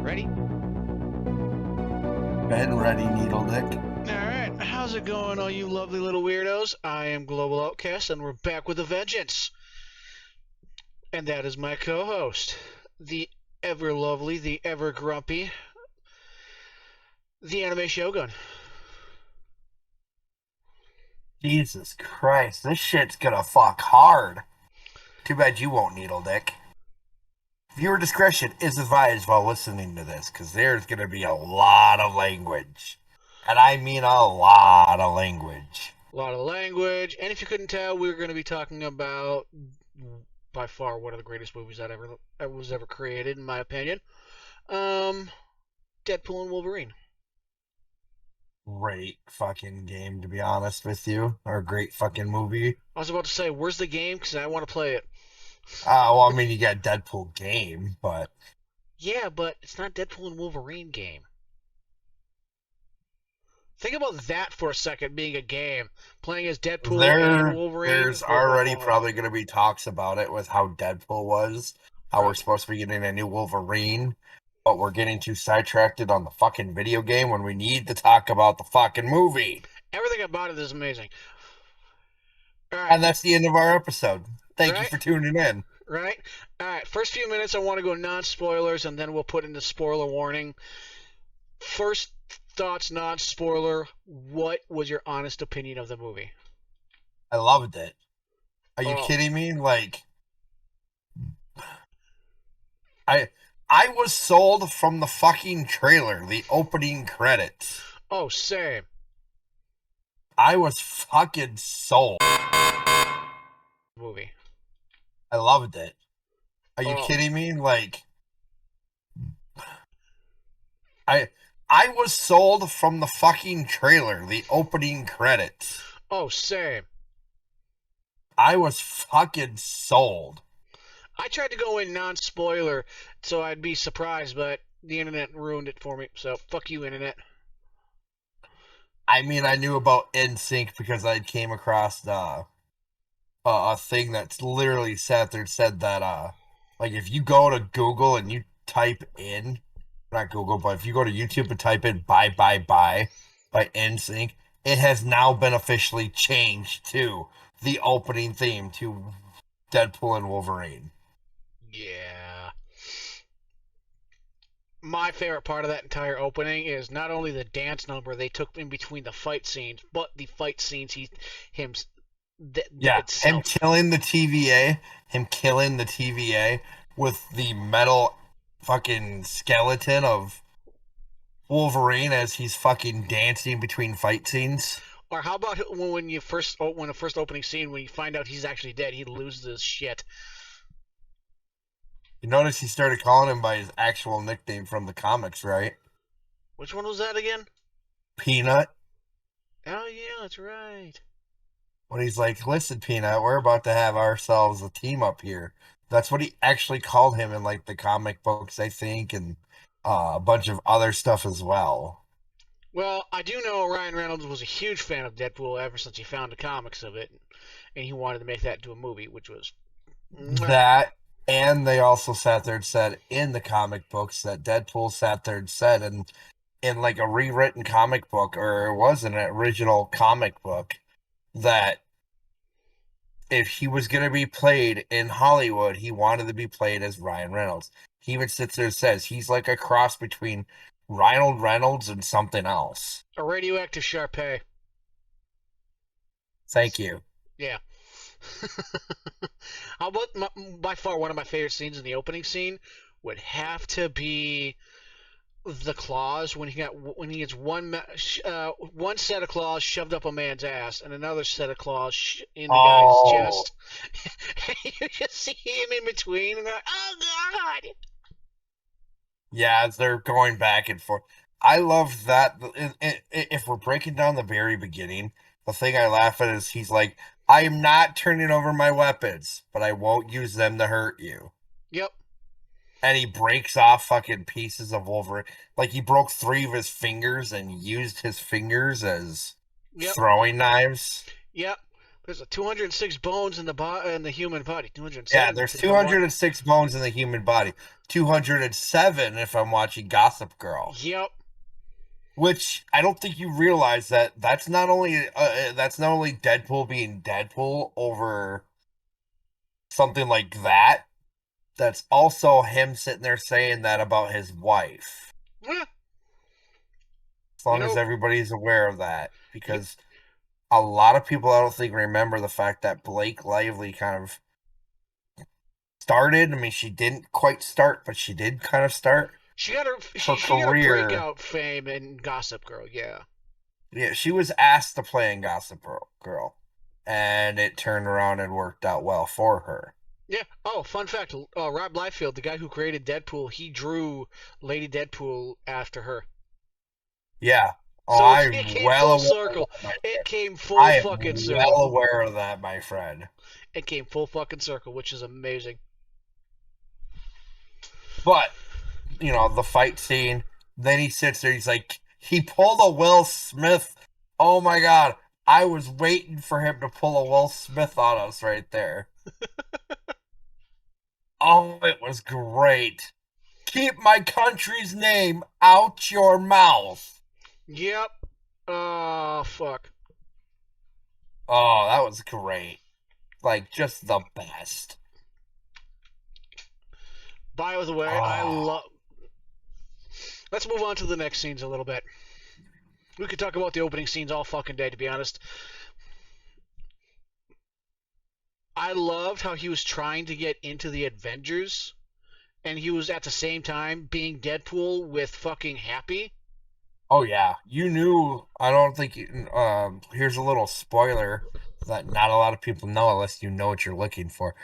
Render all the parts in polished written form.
Ready? Been ready, Needle Dick. Alright, how's it going, all you lovely little weirdos? I am Globaloutcast, and we're back with a vengeance. And that is my co-host, the ever lovely, the ever grumpy, TheAnimeShogun. Jesus Christ, this shit's gonna fuck hard. Too bad you won't, Needle Dick. Viewer discretion is advised while listening to this, because there's gonna be a lot of language. And I mean a lot of language. A lot of language, and if you couldn't tell, we're going to be talking about, by far, one of the greatest movies that was ever created, in my opinion. Deadpool and Wolverine. Great fucking game, to be honest with you. Or great fucking movie. I was about to say, where's the game? Because I want to play it. Well, I mean, you got Deadpool game, but... Yeah, but it's not Deadpool and Wolverine game. Think about that for a second, being a game. Playing as Deadpool and Wolverine. There's already probably going to be talks about it with how Deadpool was. How we're supposed to be getting a new Wolverine. But we're getting too sidetracked on the fucking video game when we need to talk about the fucking movie. Everything about it is amazing. Right. And that's the end of our episode. Thank you for tuning in. Right? Alright, first few minutes I want to go non-spoilers, and then we'll put in the spoiler warning. First thoughts, non-spoiler, what was your honest opinion of the movie? I loved it. Are you kidding me? Like, I was sold from the fucking trailer, the opening credits. Oh, same. I was fucking sold. Movie. I loved it. Are you kidding me? Like, I was sold from the fucking trailer, the opening credits. Oh, same. I was fucking sold. I tried to go in non-spoiler so I'd be surprised, but the internet ruined it for me, so fuck you, internet. I mean, I knew about N3rds because I came across a thing that's literally sat there and said that, like, if you go to Google and you type in, not Google, but if you go to YouTube and type in Bye Bye Bye by N3rds, it has now been officially changed to the opening theme to Deadpool and Wolverine. Yeah. My favorite part of that entire opening is not only the dance number they took in between the fight scenes, but the fight scenes him killing the TVA with the metal fucking skeleton of Wolverine as he's fucking dancing between fight scenes. Or how about when the first opening scene, when you find out he's actually dead, he loses his shit. You notice he started calling him by his actual nickname from the comics, right? Which one was that again? Peanut. Oh yeah, that's right. When he's like, listen, Peanut, we're about to have ourselves a team up here. That's what he actually called him in, like, the comic books, I think, and a bunch of other stuff as well. Well, I do know Ryan Reynolds was a huge fan of Deadpool ever since he found the comics of it, and he wanted to make that into a movie, which was... That, and they also sat there and said in the comic books that Deadpool sat there and said in like a rewritten comic book, or it was an original comic book, that if he was going to be played in Hollywood, he wanted to be played as Ryan Reynolds. He even sits there and says he's like a cross between Ryan Reynolds and something else. A radioactive Sharpay. Thank you. Yeah. How about by far one of my favorite scenes in the opening scene would have to be the claws when he gets one set of claws shoved up a man's ass and another set of claws in the guy's chest. You just see him in between, and they're like, "Oh God!" Yeah, they're going back and forth. I love that. If we're breaking down the very beginning, the thing I laugh at is he's like, "I am not turning over my weapons, but I won't use them to hurt you." Yep. And he breaks off fucking pieces of Wolverine. Like, he broke 3 of his fingers and used his fingers as throwing knives. Yep. There's a 206 bones in the human body. Yeah, 207 there's if I'm watching. 206 bones in the human body. 207 if I'm watching Gossip Girl. Yep. Which I don't think you realize that's not only Deadpool being Deadpool over something like that. That's also him sitting there saying that about his wife. Yeah. As long as everybody's aware of that, because a lot of people I don't think remember the fact that Blake Lively kind of started. I mean, she didn't quite start, but she did kind of start. She got her career. breakout fame in Gossip Girl. Yeah. Yeah, she was asked to play in Gossip Girl, and it turned around and worked out well for her. Yeah. Oh, fun fact: Rob Liefeld, the guy who created Deadpool, he drew Lady Deadpool after her. Yeah. Oh, so it came full circle. It came full fucking circle. I am well aware of that, my friend. It came full fucking circle, which is amazing. But, you know, the fight scene, then he sits there, he's like, he pulled a Will Smith. Oh my God. I was waiting for him to pull a Will Smith on us right there. Oh, it was great. Keep my country's name out your mouth. Yep. Oh, fuck. Oh, that was great. Like, just the best. By the way, I love... Let's move on to the next scenes a little bit. We could talk about the opening scenes all fucking day, to be honest. I loved how he was trying to get into the Avengers, and he was at the same time being Deadpool with fucking Happy. Oh, yeah. You knew, I don't think, here's a little spoiler that not a lot of people know unless you know what you're looking for.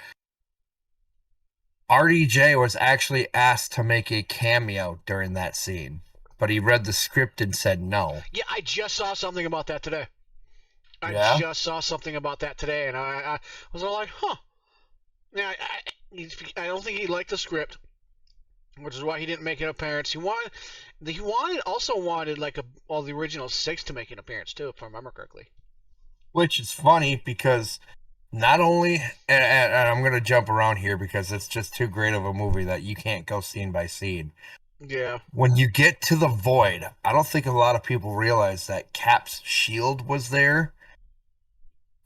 RDJ was actually asked to make a cameo during that scene, but he read the script and said no. Yeah, I just saw something about that today. I just saw something about that today, and I was all like, huh. Yeah, I don't think he liked the script, which is why he didn't make an appearance. He also wanted like all the original 6 to make an appearance too, if I remember correctly. Which is funny because not only, and I'm going to jump around here because it's just too great of a movie that you can't go scene by scene. Yeah. When you get to the Void, I don't think a lot of people realize that Cap's shield was there,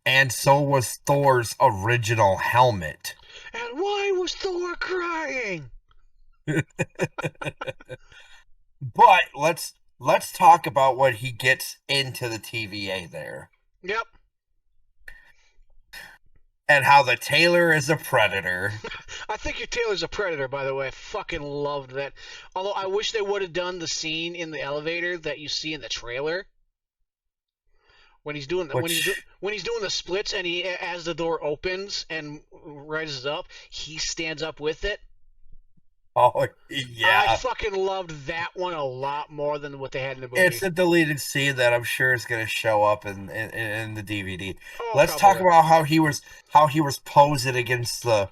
and so was Thor's original helmet. And why was Thor crying? But let's talk about when he gets into the TVA there. Yep. And how the Tailor is a predator. I think your Tailor's a predator, by the way. I fucking loved that. Although I wish they would have done the scene in the elevator that you see in the trailer. When he's doing when he's doing the splits, and he, as the door opens and rises up, he stands up with it. Oh, yeah. I fucking loved that one a lot more than what they had in the movie. It's a deleted scene that I'm sure is going to show up in the DVD. Oh, let's talk about how he was posing against the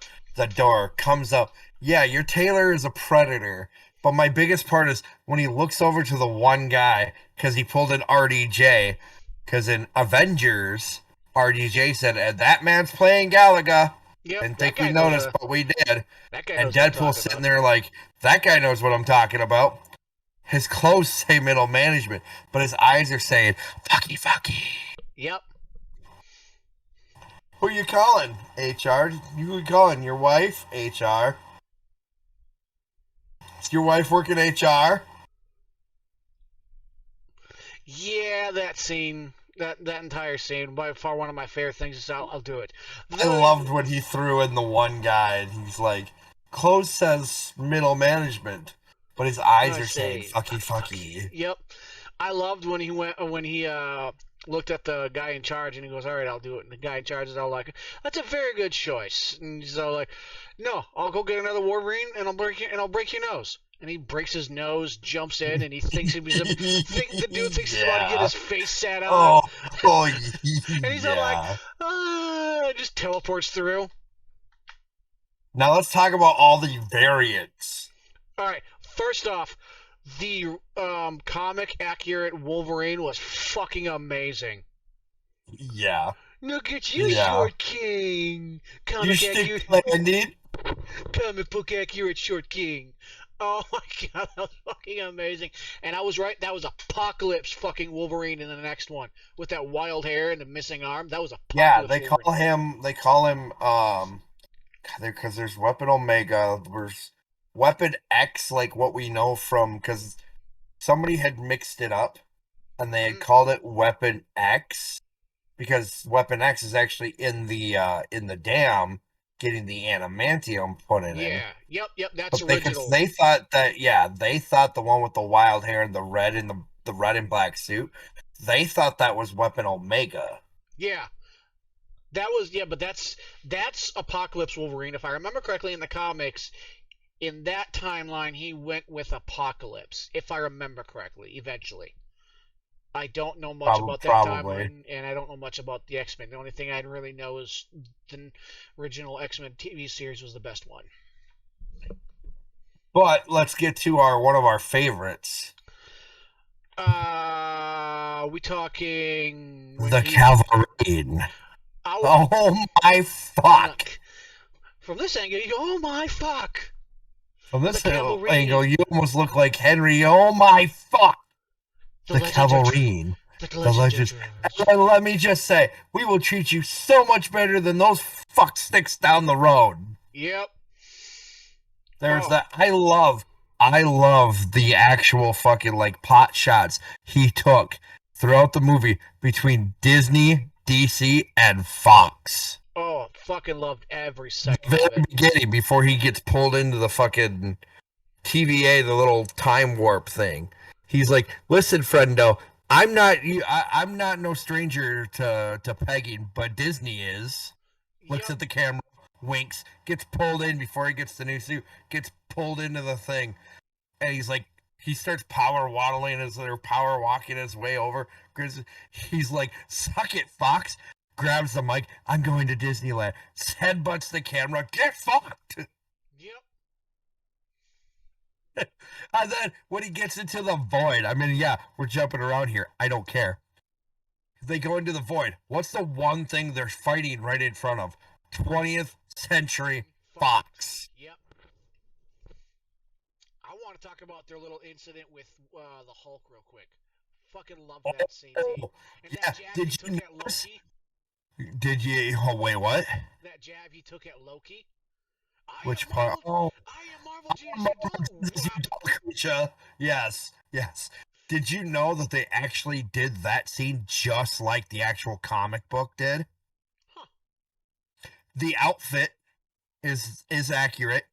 door. Comes up, yeah, your Tailor is a predator. But my biggest part is when he looks over to the one guy, because he pulled an RDJ. Because in Avengers, RDJ said, and that man's playing Galaga. Yep, Didn't think we noticed, but we did. And Deadpool's sitting there like, that guy knows what I'm talking about. His clothes say middle management, but his eyes are saying, fucky, fucky. Yep. Who you calling? HR? You calling your wife? HR? Is your wife working HR? Yeah, that scene, that entire scene, by far one of my favorite things. Is I'll do it. I loved when he threw in the one guy, and he's like, "Clothes says middle management," but his eyes are saying "fucky, fucky." Yep, I loved when he looked at the guy in charge, and he goes, "All right, I'll do it." And the guy in charge is all like, "That's a very good choice." And he's all like, "No, I'll go get another Wolverine, and I'll break your nose." And he breaks his nose, jumps in, and he thinks the dude thinks he's about to get his face sat on. And he's all like, just teleports through. Now let's talk about all the variants. All right, first off, the comic accurate Wolverine was fucking amazing. Yeah. Look at you, Yeah. Short King. You Comic stick accurate, landed. comic book accurate Short King. Oh my god, that was fucking amazing. And I was right. That was Apocalypse fucking Wolverine in the next one with that wild hair and the missing arm. That was Yeah, Apocalypse they Wolverine. call him. They call him. Because there's Weapon Omega. There's Weapon X, like what we know from. Because somebody had mixed it up, and they had Mm-hmm. called it Weapon X because Weapon X is actually in the dam getting the adamantium put in. Yeah. Yep. Yep. That's But because original. they thought that, yeah, they thought the one with the wild hair and the red and the red and black suit, they thought that was Weapon Omega. Yeah. That was yeah, but that's Apocalypse Wolverine. If I remember correctly in the comics, in that timeline he went with Apocalypse. If I remember correctly, eventually. I don't know much about that Probably. timeline, and I don't know much about the X Men. The only thing I really know is the original X Men TV series was the best one. But let's get to our one of our favorites, We talking when the he? Cavalry. I, Oh my I'm not. fuck! From this angle, you go, oh my fuck, From the this angle, Cavalry, you almost look like Henry. Oh my fuck! the The legends are true. Cavalry. The The legends are legends. true. And let me just say, we will treat you so much better than those fuck sticks down the road. Yep. There's Oh, that. I love the actual fucking like pot shots he took throughout the movie between Disney, DC, and Fox. oh, fucking loved every The second very of it. beginning, before he gets pulled into the fucking TVA, the little time warp thing, he's like, "Listen, friendo, I'm not no stranger to pegging, but Disney is." Looks Yep. at the camera, winks, gets pulled in before he gets the new suit, gets pulled into the thing, and he's like, he starts power waddling as they're power walking his way over. He's like, "Suck it, Fox." Grabs the mic. "I'm going to Disneyland." Headbutts the camera. Get fucked. Yep. And then when he gets into the void, I mean, yeah, we're jumping around here. I don't care. They go into the void. What's the one thing they're fighting right in front of? 20th Century Fox. Yep. I want to talk about their little incident with the Hulk real quick. Fucking loved that scene, T. Oh, And yeah. that jab he Did took you at notice? Loki. Did you? Oh, wait, what? That jab he took at Loki. I am Which part? Marvel. Oh, I am Marvel Genius. You don't. What? Creature. Yes, yes. Did you know that they actually did that scene just like the actual comic book did? Huh. The outfit is accurate,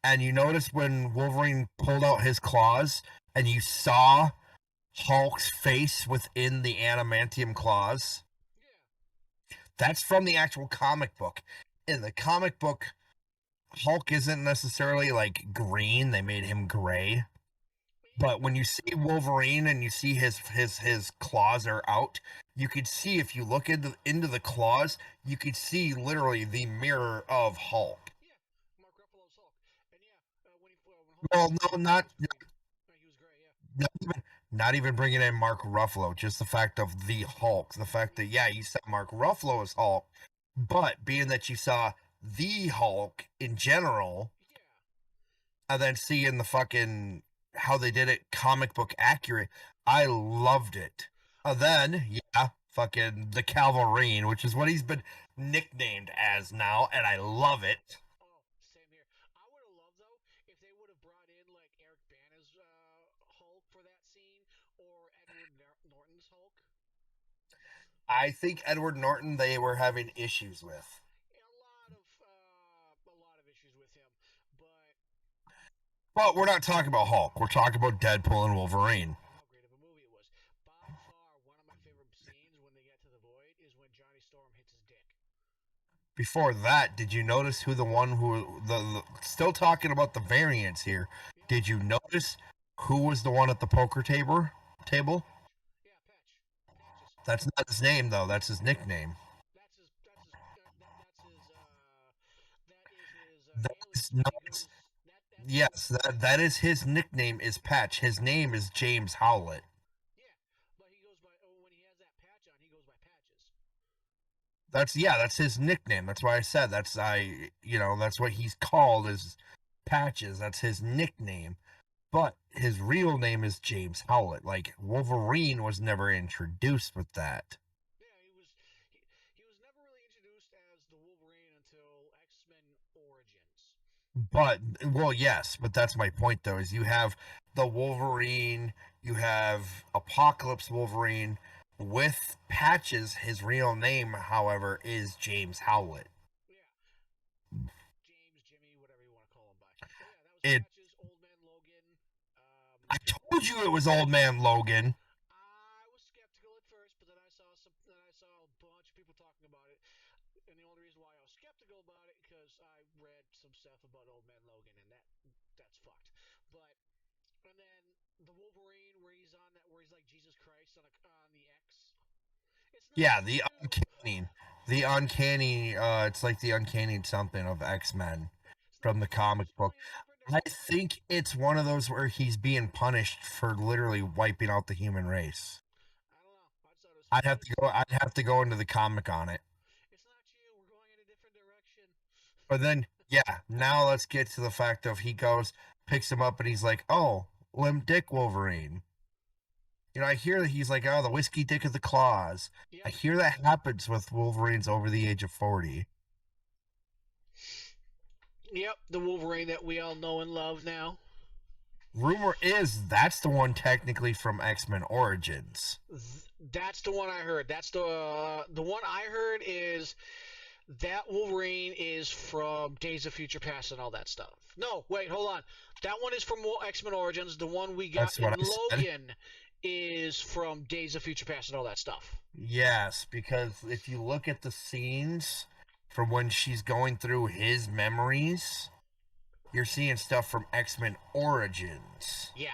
and you notice when Wolverine pulled out his claws, and you saw Hulk's face within the adamantium claws. Yeah. That's from the actual comic book. In the comic book, Hulk isn't necessarily like green; they made him gray. But when you see Wolverine and you see his claws are out, you could see, if you look into the claws, you could see literally the mirror of Hulk. Yeah. Mark Ruffalo's Hulk. And yeah, when Well, Hulk no, not he was gray. Yeah. not even bringing in Mark Ruffalo, just the fact of the Hulk, the fact that, yeah, you saw Mark Ruffalo as Hulk, but being that you saw the Hulk in general, Yeah. and then seeing the fucking how they did it comic book accurate, I loved it. And then, yeah, fucking the Calvarine, which is what he's been nicknamed as now, and I love it. Oh, same here. I would have loved though if they would have brought in like Eric Bana's Hulk for that scene or Edward Norton's Hulk. I think Edward Norton they were having issues with. A lot of issues with him, but But we're not talking about Hulk. We're talking about Deadpool and Wolverine. how great of a movie it was. By far, one of my favorite scenes when they get to the void is when Johnny Storm hits his dick. Before that, did you notice who the one who the still talking about the variants here? Yeah. Did you notice who was the one at the poker table? Table? Patch. Yeah, Patches. That's not his name though. That's his nickname. That That is is his not. alias. Yes, that is his nickname. Is Patch. His name is James Howlett. Yeah, but he goes by when he has that patch on, he goes by Patches. That's his nickname. That's why I said that's what he's called is Patches. That's his nickname. But his real name is James Howlett. Like Wolverine was never introduced with that. Yeah, he was never really introduced as the Wolverine until X-Men Origins. But well, yes, but that's my point though, is you have the Wolverine, you have Apocalypse Wolverine with Patches. His real name, however, is James Howlett. Yeah, James, Jimmy, whatever you want to call him by. But yeah, that was It Patches, Old Man Logan. I told you it was Old Man Logan. I was skeptical at first, but then I saw a bunch of people talking about it, and the only reason why I was skeptical about it because I read some stuff about Old Man Logan, and that's fucked. But and then the Wolverine where he's like Jesus Christ on the X. It's not Yeah, you. the uncanny. It's like the uncanny something of X-Men It's not from the you. comic He's book. going in a different I direction. think it's one of those where he's being punished for literally wiping out the human race. I don't know. I just thought it was hilarious. I'd have to go into the comic on it. It's not you. We're going in a different direction. But then, yeah, now let's get to the fact of he goes, picks him up, and he's like, "Oh, Limp Dick Wolverine." I hear that he's like, "Oh, the whiskey dick of the claws." I Yep. hear that happens with Wolverines over the age of 40. Yep. The Wolverine that we all know and love now. Rumor is that's the one technically from X-Men Origins. That's the one I heard. That's the one I heard is that Wolverine is from Days of Future Past and all that stuff. No, wait, hold on. That one is from X-Men Origins. The one we got That's in what I said. Logan is from Days of Future Past and all that stuff. Yes, because if you look at the scenes from when she's going through his memories, you're seeing stuff from X-Men Origins. Yeah.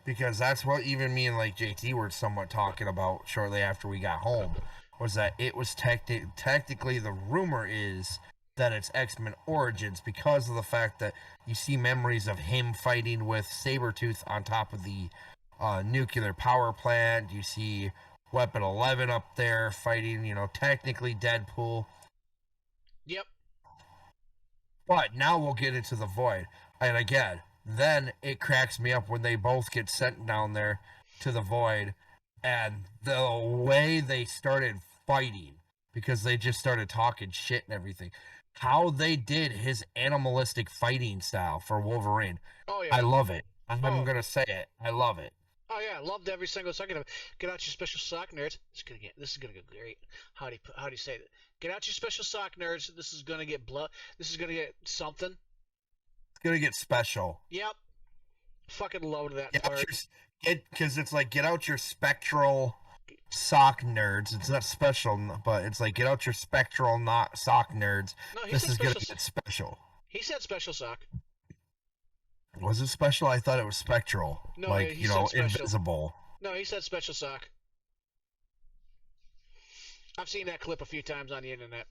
Because that's what even me and like JT were somewhat talking about shortly after we got home, was that it was technically the rumor is that it's X-Men Origins because of the fact that you see memories of him fighting with Sabretooth on top of the nuclear power plant. You see Weapon 11 up there fighting, technically Deadpool. Yep. But now we'll get into the Void. And again, then it cracks me up when they both get sent down there to the Void and the way they started fighting because they just started talking shit and everything. How they did his animalistic fighting style for Wolverine. Oh yeah. I love it. I'm Oh. going to say it. I love it. Oh yeah, loved every single second of it. Get out your special sock nerds. This is gonna get great. How do you say that? Get out your special sock nerds. This is gonna get blood. This is gonna get something. It's going to get special. Yep. Fucking loved that Get out part. because it's like get out your spectral sock nerds. It's not special, but it's like get out your spectral not sock nerds. No, he This said is gonna special. get special. He said special sock. Was it special? I thought it was spectral, No, like he said special. invisible. No, he said special sock. I've seen that clip a few times on the internet.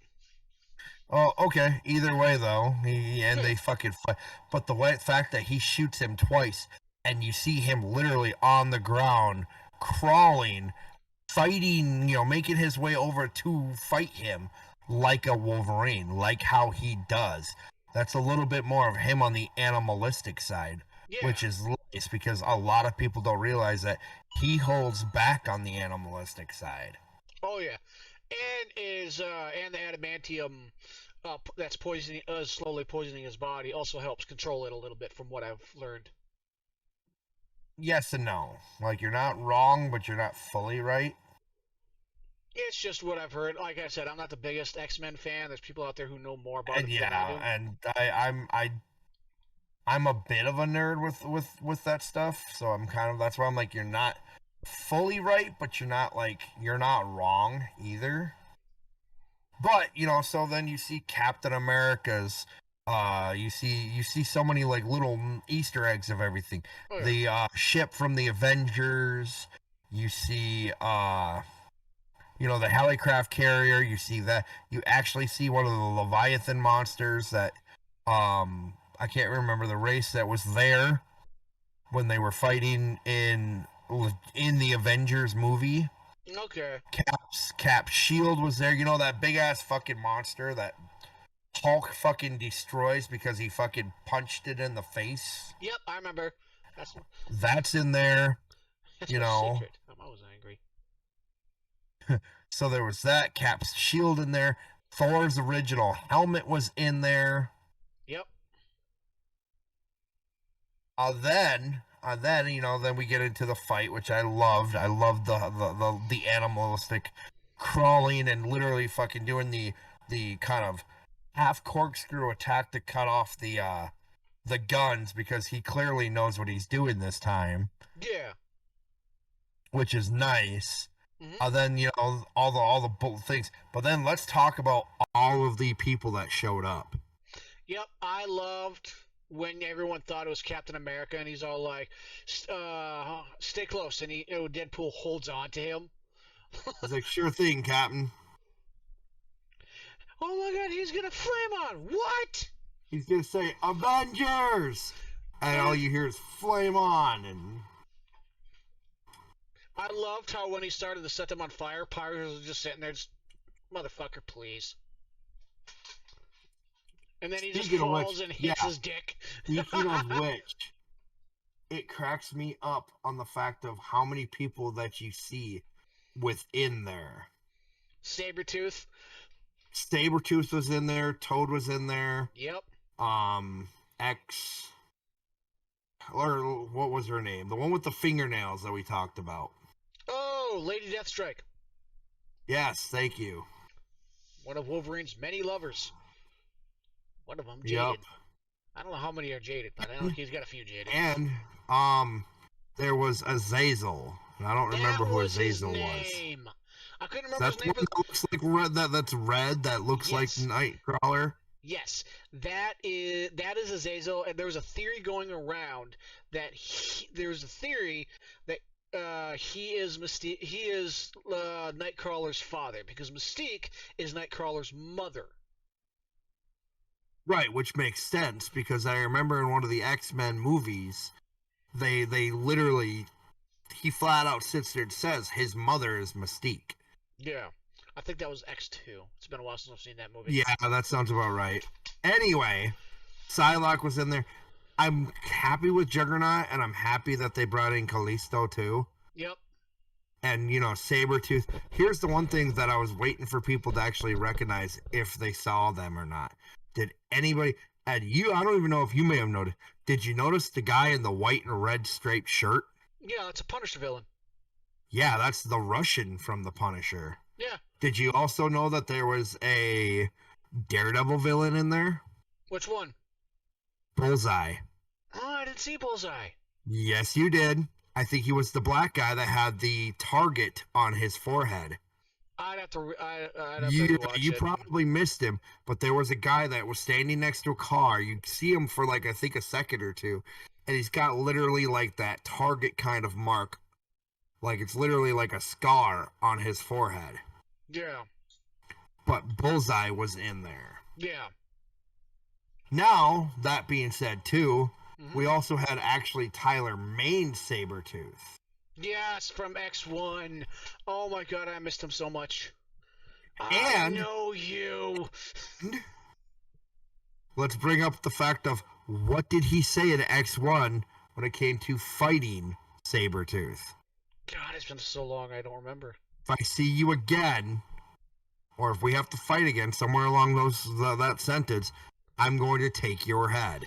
Oh, okay. Either way, though, and they fucking fight. But the fact that he shoots him twice, and you see him literally on the ground, crawling, fighting, making his way over to fight him like a Wolverine, like how he does. That's a little bit more of him on the animalistic side, Yeah. which is nice because a lot of people don't realize that he holds back on the animalistic side. Oh yeah. And the adamantium that's poisoning, slowly poisoning his body, also helps control it a little bit, from what I've learned. Yes and no. Like you're not wrong, but you're not fully right. It's just what I've heard. Like I said, I'm not the biggest X-Men fan. There's people out there who know more about And it than I yeah, do. and I'm a bit of a nerd with that stuff, so I'm kind of that's why I'm like you're not fully right, but you're not wrong either. But so then you see Captain America's you see so many like little Easter eggs of everything. Oh, yeah. The ship from the Avengers. You see the helicraft carrier. You see that you actually see one of the Leviathan monsters that I can't remember the race that was there when they were fighting in the Avengers movie. Okay. Cap's shield was there. You know that big ass fucking monster that Hulk fucking destroys because he fucking punched it in the face. Yep, I remember. That's That's in there. that's You my know. secret. I'm always angry. So there was that. Cap's shield in there. Thor's original helmet was in there. Yep. Then then we get into the fight, which I loved. I loved the animalistic crawling and literally fucking doing the kind of half corkscrew attack to cut off the guns because he clearly knows what he's doing this time, Yeah. which is nice. Hmm. Then all the things, but then let's talk about all of the people that showed up. Yep. I loved when everyone thought it was Captain America, and he's all like, "Stay close," and Deadpool holds on to him. He's like, "Sure thing, Captain." Oh my God, he's gonna flame on! What? He's gonna say Avengers, and all you hear is flame on, and I loved how when he started to set them on fire, Pyro was just sitting there, just motherfucker, please. And then he just speaking of which, falls and yeah. hits his dick. Speaking of which, it cracks me up on the fact of how many people that you see within there. Sabretooth. Sabretooth was in there. Toad was in there. Yep. X, or what was her name? The one with the fingernails that we talked about. Oh, Lady Deathstrike. Yes, thank you. One of Wolverine's many lovers. One of them jaded. Yep. I don't know how many are jaded, but I know he's got a few jaded. And there was Azazel, and I don't remember who Azazel was. I couldn't remember his name. That looks like red. That's red. That looks like Nightcrawler. Yes, that is Azazel, and there was a theory going around that he is Mystique. He is Nightcrawler's father because Mystique is Nightcrawler's mother. Right, which makes sense because I remember in one of the X-Men movies, they literally, he flat out sits there and says his mother is Mystique. Yeah, I think that was X2. It's been a while since I've seen that movie. Yeah, that sounds about right. Anyway, Psylocke was in there. I'm happy with Juggernaut, and I'm happy that they brought in Callisto too. Yep. And Sabretooth. Here's the one thing that I was waiting for people to actually recognize if they saw them or not. Did anybody? And I don't even know if you may have noticed. Did you notice the guy in the white and red striped shirt? Yeah, that's a Punisher villain. Yeah, that's the Russian from the Punisher. Yeah. Did you also know that there was a Daredevil villain in there? Which one? Bullseye. Oh, I didn't see Bullseye. Yes, you did. I think he was the black guy that had the target on his forehead. I'd have to You probably missed him, but there was a guy that was standing next to a car. You see him for I think a second or two, and he's got literally that target kind of mark. It's literally like a scar on his forehead. Yeah. But Bullseye was in there. Yeah. Now, that being said, too, we also had actually Tyler Mane's Sabretooth. Yes, from X1. Oh my God, I missed him so much. And I know you. Let's bring up the fact of what did he say in X1 when it came to fighting Sabretooth? God, it's been so long, I don't remember. If I see you again, or if we have to fight again somewhere along that sentence, I'm going to take your head.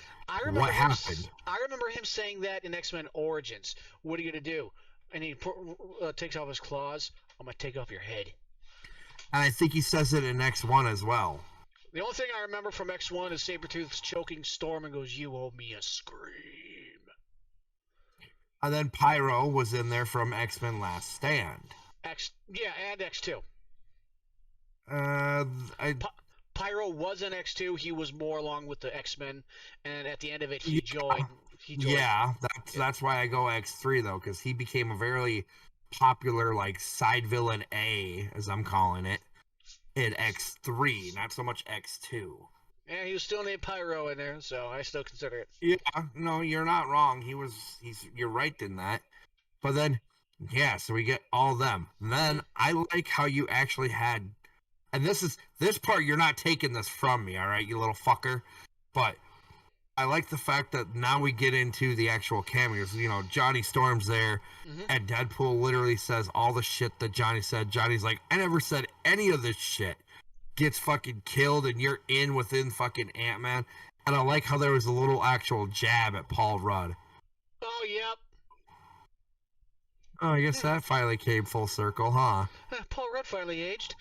What happened? I remember him saying that in X-Men Origins. What are you going to do? And he takes off his claws. I'm going to take off your head. And I think he says it in X1 as well. The only thing I remember from X1 is Sabretooth's choking Storm and goes, "You owe me a scream." And then Pyro was in there from X-Men Last Stand. And X2. Pyro was in X2. He was more along with the X-Men, and at the end of it, he joined. Yeah, that's why I go X3 though, because he became a very popular side villain A, as I'm calling it, in X3, not so much X2. Yeah, he was still named Pyro in there, so I still consider it. Yeah, no, you're not wrong. You're right in that. But then Yeah, so we get all of them. And then I like how you actually had, and this part you're not taking this from me, all right, you little fucker. But I like the fact that now we get into the actual cameos. You know, Johnny Storm's there, and Deadpool literally says all the shit that Johnny said. Johnny's like, I never said any of this shit. Gets fucking killed, and you're in within fucking Ant-Man. And I like how there was a little actual jab at Paul Rudd. Oh, yep. Oh, I guess that finally came full circle, huh? Paul Rudd finally aged.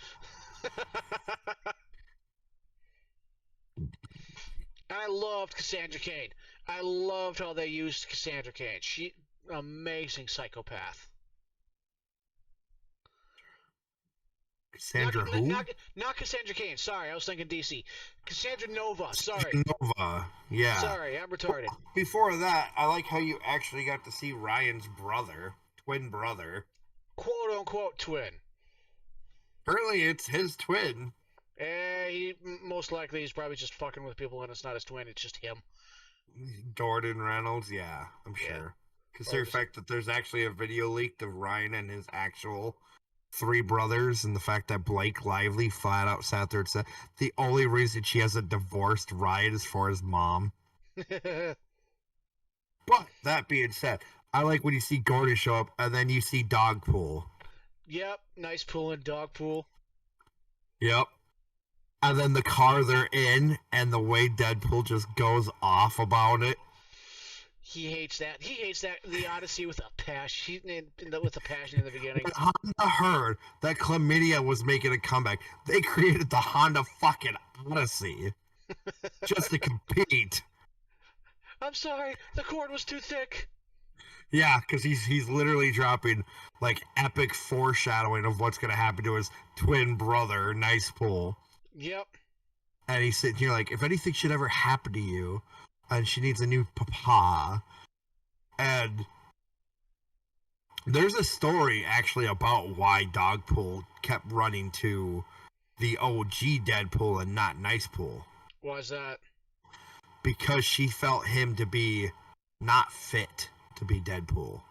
And I loved Cassandra Cain. I loved how they used Cassandra Cain. She, amazing psychopath. Cassandra who? Not Cassandra Cain. Sorry, I was thinking DC. Cassandra Nova. Sorry. Nova. Yeah. Sorry, I'm retarded. Before that, I like how you actually got to see Ryan's brother, twin brother. Quote unquote twin. Apparently, it's his twin. Most likely he's probably just fucking with people and it's not his twin, it's just him. Gordon Reynolds, yeah, I'm sure. Consider the fact that there's actually a video leaked of Ryan and his actual three brothers, and the fact that Blake Lively flat out sat there and said the only reason she hasn't divorced Ryan is for his mom. But that being said, I like when you see Gordon show up and then you see Dogpool. Yep, nice pool and Dogpool. Yep. And then the car they're in, and the way Deadpool just goes off about it. He hates that. He hates that the Odyssey with a passion. With a passion in the beginning. When Honda heard that chlamydia was making a comeback, they created the Honda fucking Odyssey just to compete. I'm sorry, the cord was too thick. Yeah, because he's literally dropping like epic foreshadowing of what's gonna happen to his twin brother, Nice Pool. Yep. And he's sitting here like, if anything should ever happen to you, and she needs a new papa. And there's a story actually about why Dogpool kept running to the OG Deadpool and not Nice Pool. Why's that? Because she felt him to be not fit to be Deadpool.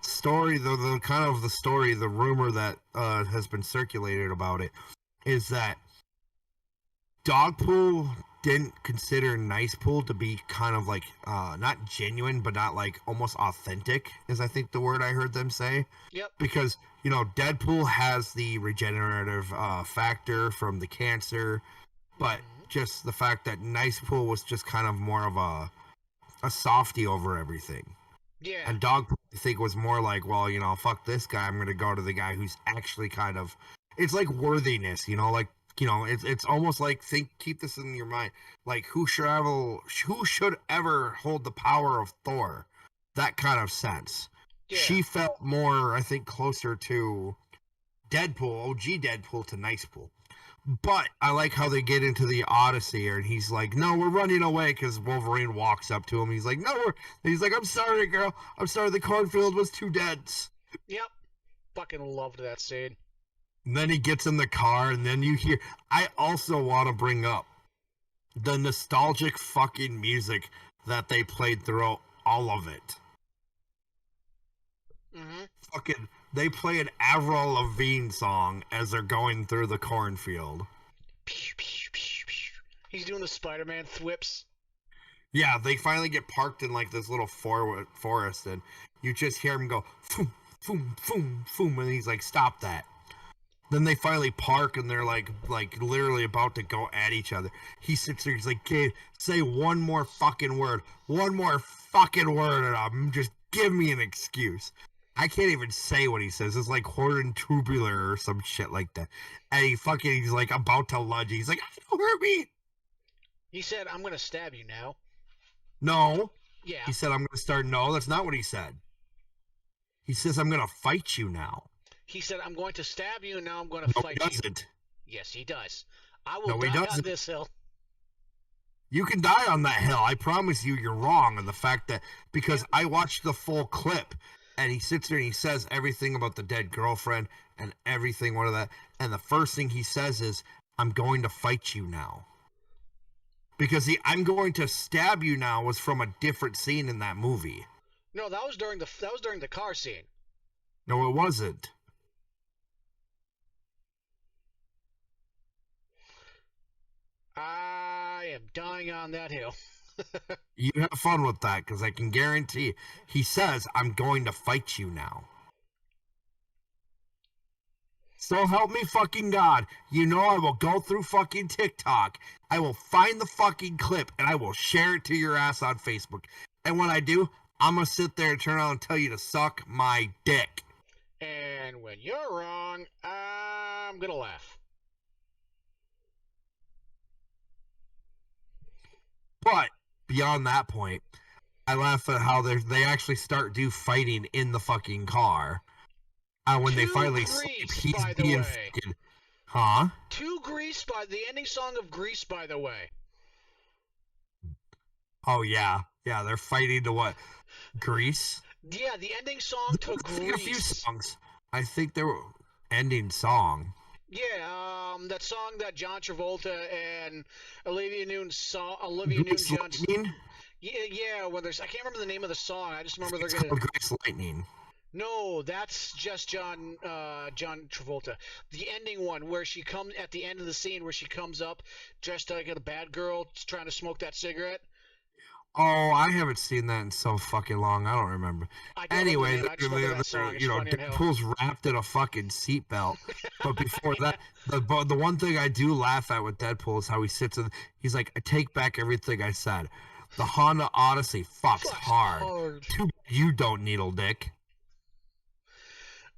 Story, the kind of the story, the rumor that has been circulated about it is that Dogpool didn't consider Nice Pool to be kind of like not genuine, but not like almost authentic, is I think the word I heard them say. Yep. Because, you know, Deadpool has the regenerative factor from the cancer, but just the fact that Nice Pool was just kind of more of a softie over everything. Yeah. And Dogpool, I think, was more like, well, you know, fuck this guy. I'm going to go to the guy who's actually kind of, it's like worthiness, you know, like, you know, it's almost like, keep this in your mind, like who should ever hold the power of Thor, that kind of sense. Yeah. She felt more, I think, closer to Deadpool, OG Deadpool, to Nice Pool. But I like how they get into the Odyssey here, and he's like, no, we're running away, because Wolverine walks up to him. He's like, no, he's like, I'm sorry, girl. I'm sorry, the cornfield was too dense. Yep. Fucking loved that scene. And then he gets in the car, and then you hear... I also want to bring up the nostalgic fucking music that they played throughout all of it. Fucking... They play an Avril Lavigne song as they're going through the cornfield. He's doing the Spider-Man thwips. Yeah, they finally get parked in like this little forest, and you just hear him go, foom, foom, foom, foom, and he's like, stop that. Then they finally park, and they're like literally about to go at each other. He sits there, he's like, kid, say one more fucking word, and just give me an excuse. I can't even say what he says. It's like horn tubular or some shit like that. And he's like about to lunge. He's like, don't hurt me. He said, I'm going to stab you now. No. Yeah. He said, I'm going to start. No, that's not what he said. He says, I'm going to fight you now. He said, I'm going to stab you and now I'm going to fight you. He doesn't. Yes, he does. I will die on this hill. You can die on that hill. I promise you're wrong on the fact that, because I watched the full clip. And he sits there and he says everything about the dead girlfriend and everything, one of that. And the first thing he says is, I'm going to fight you now. Because the I'm going to stab you now was from a different scene in that movie. No, that was during the car scene. No, it wasn't. I am dying on that hill. You have fun with that, because I can guarantee he says, I'm going to fight you now. So help me fucking God. You know I will go through fucking TikTok. I will find the fucking clip and I will share it to your ass on Facebook. And when I do, I'm going to sit there and turn around and tell you to suck my dick. And when you're wrong, I'm gonna laugh. But beyond that point, I laugh at how they actually do fighting in the fucking car. When they finally sleep, Grease, he's by the being way. fucking... Huh? To Grease by the ending song of Grease, by the way. Oh, yeah. Yeah, they're fighting to what? Grease? Yeah, the ending song to Grease. A few songs. I think they were ending song. Yeah, that song that John Travolta and Olivia Newton-John. Yeah. When there's, I can't remember the name of the song. I just remember It's they're gonna. called Grease Lightning. No, that's just John Travolta. The ending one where she comes at the end of the scene where she comes up dressed like a bad girl trying to smoke that cigarette. Oh, I haven't seen that in so fucking long. I don't remember. Anyway, Deadpool's wrapped in a fucking seatbelt. But before that, the one thing I do laugh at with Deadpool is how he sits and he's like, I take back everything I said. The Honda Odyssey fucks hard. Too bad you don't, needle dick.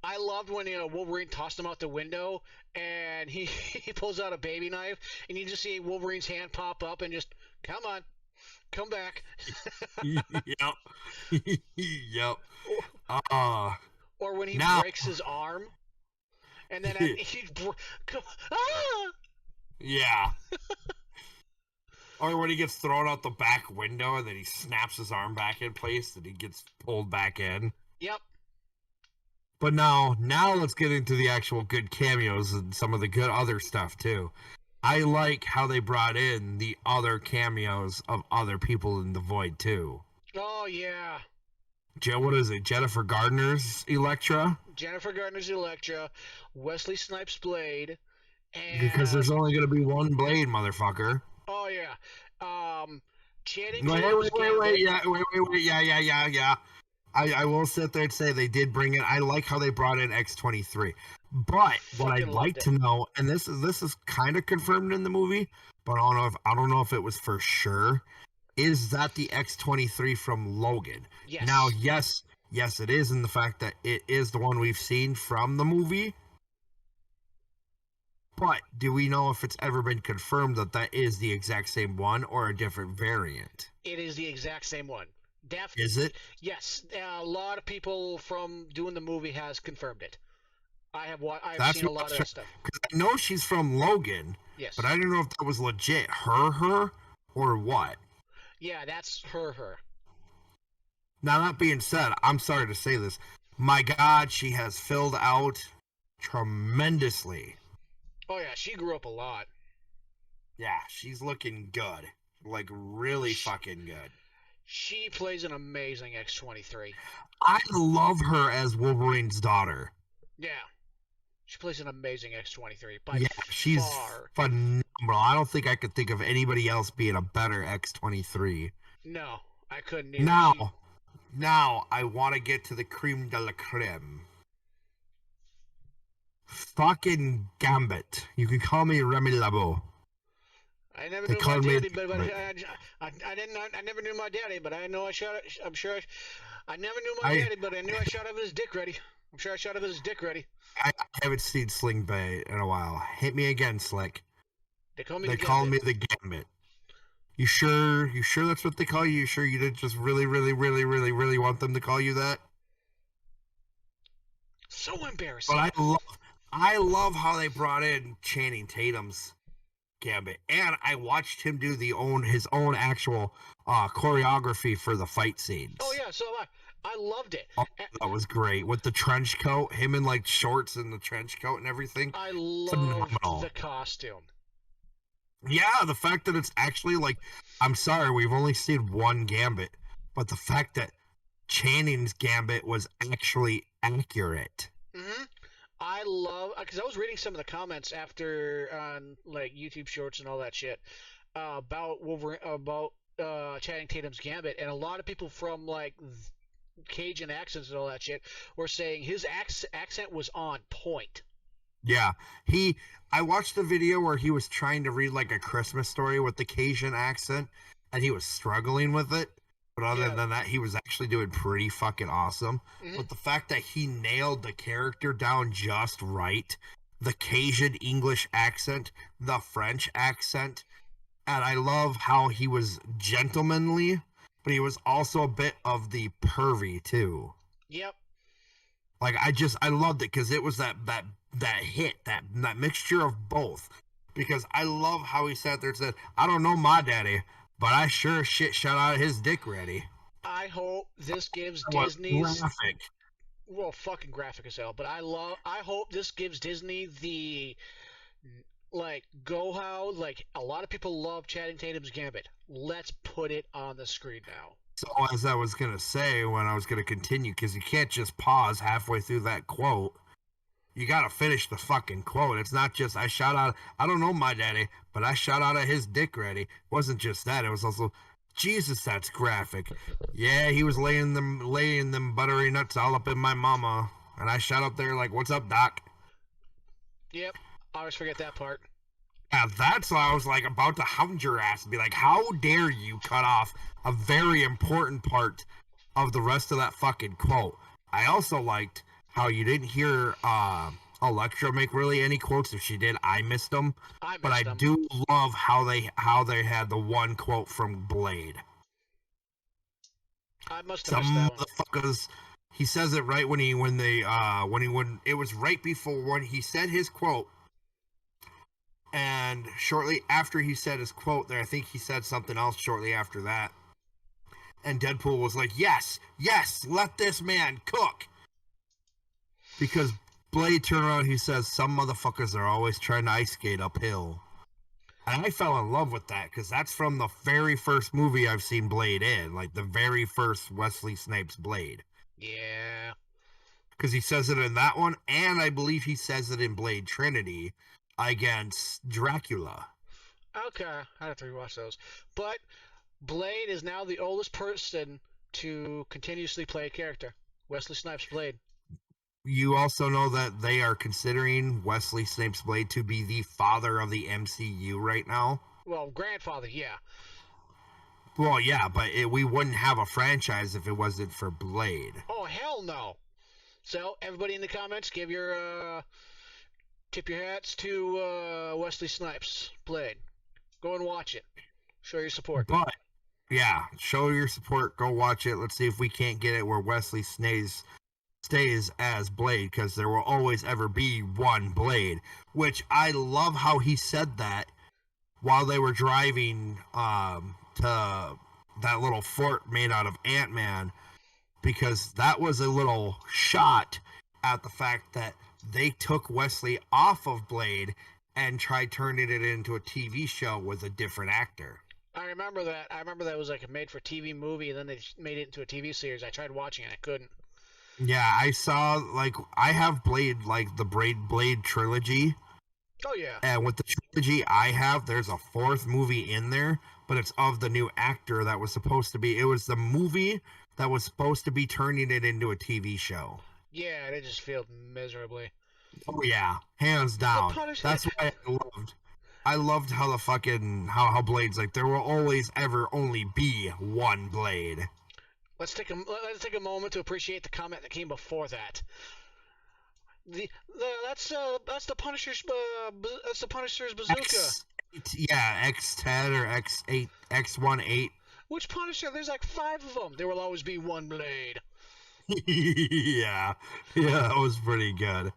I loved when Wolverine tossed him out the window and he pulls out a baby knife and you just see Wolverine's hand pop up and just, come on. Come back. Yep. Yep. Or when he breaks his arm, and then yeah. Or when he gets thrown out the back window and then he snaps his arm back in place and he gets pulled back in. Yep. But now let's get into the actual good cameos and some of the good other stuff too. I like how they brought in the other cameos of other people in the Void, too. Oh, yeah. What is it? Jennifer Gardner's Elektra? Jennifer Gardner's Elektra, Wesley Snipes' Blade, and... Because there's only going to be one Blade, motherfucker. Oh, yeah. Channing Wait, yeah. I will sit there and say they did bring in... I like how they brought in X-23. But what I'd like to know, and this is kind of confirmed in the movie, but I don't know if it was for sure, is that the X-23 from Logan? Yes. Now, yes, it is in the fact that it is the one we've seen from the movie. But do we know if it's ever been confirmed that is the exact same one or a different variant? It is the exact same one. Definitely. Is it? Yes. A lot of people from doing the movie has confirmed it. I've seen a lot of that stuff. Because I know she's from Logan. Yes. But I don't know if that was legit her, or what. Yeah, that's her. Now, that being said, I'm sorry to say this. My God, she has filled out tremendously. Oh, yeah, she grew up a lot. Yeah, she's looking good. Like, really fucking good. She plays an amazing X-23. I love her as Wolverine's daughter. Yeah. She plays an amazing X-23 she's phenomenal. I don't think I could think of anybody else being a better X-23. No, I couldn't either. Now, I want to get to the creme de la creme. Fucking Gambit. You can call me Remy Labo. I never knew my daddy, but I never knew my daddy, but I know I shot. I'm sure I never knew my daddy, but I knew I shot up his dick ready. I'm sure I shot up his dick ready. I haven't seen Sling Bay in a while. Hit me again, Slick. They call me the Gambit. You sure that's what they call you? You sure you didn't just really, really, really, really, really want them to call you that? So embarrassing. But I love how they brought in Channing Tatum's Gambit, and I watched him do his own actual choreography for the fight scenes. Oh yeah, so I loved it. Oh, that was great with the trench coat, him in like shorts and the trench coat and everything. I loved the costume. Yeah, the fact that it's actually like, I'm sorry, we've only seen one Gambit, but the fact that Channing's Gambit was actually accurate. Mm-hmm. I love because I was reading some of the comments after on like YouTube Shorts and all that shit about Wolverine about Channing Tatum's Gambit, and a lot of people from like Cajun accents and all that shit were saying his accent was on point. Yeah, I watched the video where he was trying to read like a Christmas story with the Cajun accent, and he was struggling with it. But other Yeah. than that, he was actually doing pretty fucking awesome. Mm-hmm. But the fact that he nailed the character down just right, the Cajun English accent, the French accent, and I love how he was gentlemanly, but he was also a bit of the pervy too. Yep. Like I loved it because it was that hit, that mixture of both. Because I love how he sat there and said, "I don't know my daddy, but I sure shit shot out of his dick ready." I hope this gives That was Disney's graphic. well, fucking graphic as hell. But I hope this gives Disney the like go how like a lot of people love Channing Tatum's Gambit. Let's put it on the screen now. So as I was gonna say when I was gonna continue, because you can't just pause halfway through that quote. You gotta finish the fucking quote. It's not just I shot out. I don't know my daddy, but I shot out of his dick ready. It wasn't just that. It was also, Jesus, that's graphic. Yeah, he was laying them buttery nuts all up in my mama, and I shot up there like, "What's up, doc?" Yep. I always forget that part. Yeah, that's why I was like about to hound your ass and be like, "How dare you cut off a very important part of the rest of that fucking quote?" I also liked how you didn't hear Electra make really any quotes. If she did, I missed them. But I do love how they had the one quote from Blade. I must have missed that one. Motherfuckers. He says it right when it was right before when he said his quote, and shortly after he said his quote, there I think he said something else shortly after that. And Deadpool was like, "Yes, yes, let this man cook." Because Blade turned around, he says, "Some motherfuckers are always trying to ice skate uphill." And I fell in love with that because that's from the very first movie I've seen Blade in, like the very first Wesley Snipes Blade. Yeah. Because he says it in that one, and I believe he says it in Blade Trinity against Dracula. Okay, I have to rewatch those. But Blade is now the oldest person to continuously play a character. Wesley Snipes Blade. You also know that they are considering Wesley Snipes Blade to be the father of the MCU right now. Well, grandfather, yeah. Well, yeah, but we wouldn't have a franchise if it wasn't for Blade. Oh, hell no. So, everybody in the comments, give your, tip your hats to Wesley Snipes Blade. Go and watch it. Show your support. But, yeah, show your support. Go watch it. Let's see if we can't get it where Wesley stays as Blade, because there will always ever be one Blade, which I love how he said that while they were driving to that little fort made out of Ant-Man, because that was a little shot at the fact that they took Wesley off of Blade and tried turning it into a TV show with a different actor. I remember that. I remember that was like a made-for-TV movie, and then they made it into a TV series. I tried watching it. I couldn't. Yeah, I saw, like, I have Blade, like, the Blade trilogy. Oh, yeah. And with the trilogy I have, there's a fourth movie in there, but it's of the new actor that was supposed to be. It was the movie that was supposed to be turning it into a TV show. Yeah, they just failed miserably. Oh, yeah. Hands down. That's why I loved how the fucking, how Blade's like, there will always ever only be one Blade. Let's take a moment to appreciate the comment that came before that. That's the Punisher's bazooka. Yeah, X10 or X8, X18. Which Punisher? There's like 5 of them. There will always be one Blade. yeah, that was pretty good.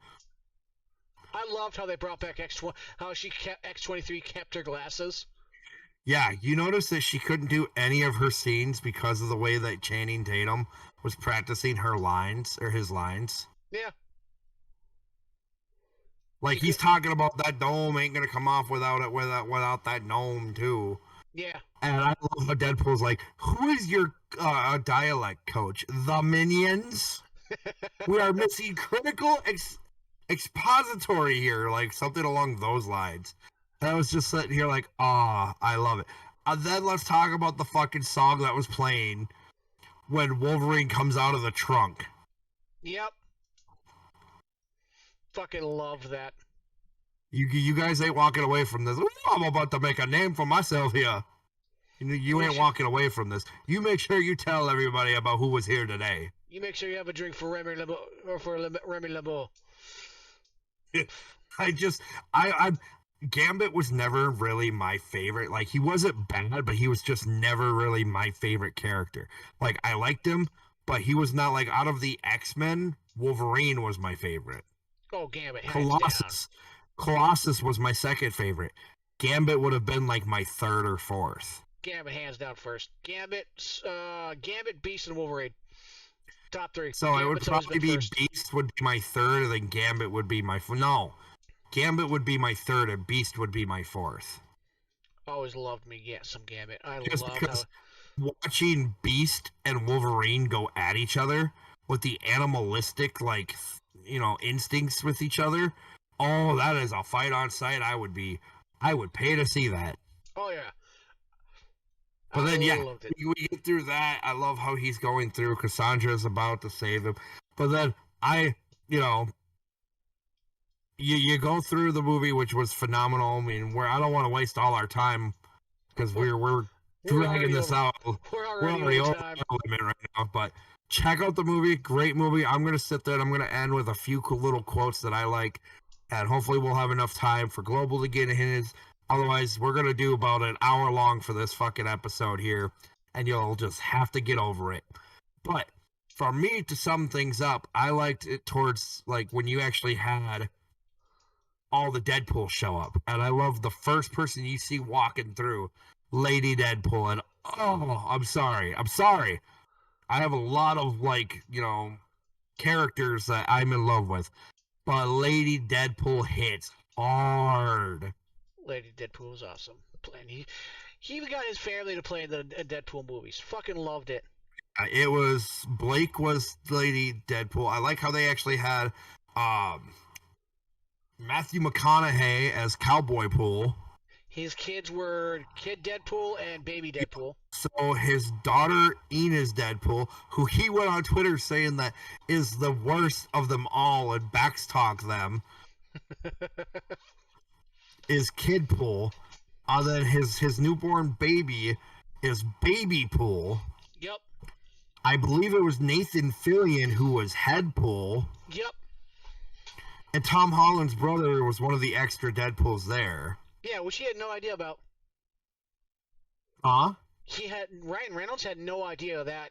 I loved how they brought back X23 kept her glasses. Yeah, you notice that she couldn't do any of her scenes because of the way that Channing Tatum was practicing her lines, or his lines. Yeah. Like, he's talking about that dome ain't gonna come off without that dome, too. Yeah. And I love how Deadpool's like, who is your dialect coach. The minions. We are missing critical expository here, like something along those lines. And I was just sitting here like, I love it. And then let's talk about the fucking song that was playing when Wolverine comes out of the trunk. Yep. Fucking love that. You guys ain't walking away from this. I'm about to make a name for myself here. You ain't walking away from this. You make sure you tell everybody about who was here today. You make sure you have a drink for Remy LeBeau, or for Remy LeBeau. Gambit was never really my favorite. Like, he wasn't bad, but he was just never really my favorite character. Like, I liked him, but he was not, like, out of the X-Men, Wolverine was my favorite. Oh, Gambit, hands down. Colossus was my second favorite. Gambit would have been, like, my third or fourth. Gambit, hands down first. Gambit, Beast, and Wolverine. Top three. So Gambit's it would probably be first. Beast would be my third, and then Gambit would be my no. Gambit would be my third, and Beast would be my fourth. Always loved me, some Gambit. Just because watching Beast and Wolverine go at each other with the animalistic, like, instincts with each other. Oh, that is a fight on sight. I would pay to see that. Oh yeah. But then, we get through that. I love how he's going through. Cassandra's about to save him. But then you go through the movie, which was phenomenal. I mean, I don't want to waste all our time because we're dragging this out. We're already over the limit right now. But check out the movie. Great movie. I'm going to sit there and I'm going to end with a few cool little quotes that I like. And hopefully we'll have enough time for Global to get his. Otherwise, we're going to do about an hour long for this fucking episode here, and you'll just have to get over it. But for me to sum things up, I liked it towards, like, when you actually had all the Deadpool show up. And I love the first person you see walking through, Lady Deadpool. And, I'm sorry. I have a lot of, like, characters that I'm in love with. But Lady Deadpool hits hard. Lady Deadpool was awesome. And he even got his family to play in the Deadpool movies. Fucking loved it. Blake was Lady Deadpool. I like how they actually had Matthew McConaughey as Cowboy Pool. His kids were Kid Deadpool and Baby Deadpool. So his daughter, Ina's Deadpool, who he went on Twitter saying that is the worst of them all and backstalk them. Is Kidpool, and then his newborn baby is Baby Pool. Yep. I believe it was Nathan Fillion who was Headpool. Yep. And Tom Holland's brother was one of the extra Deadpools there. Yeah, which he had no idea about. Huh? Ryan Reynolds had no idea that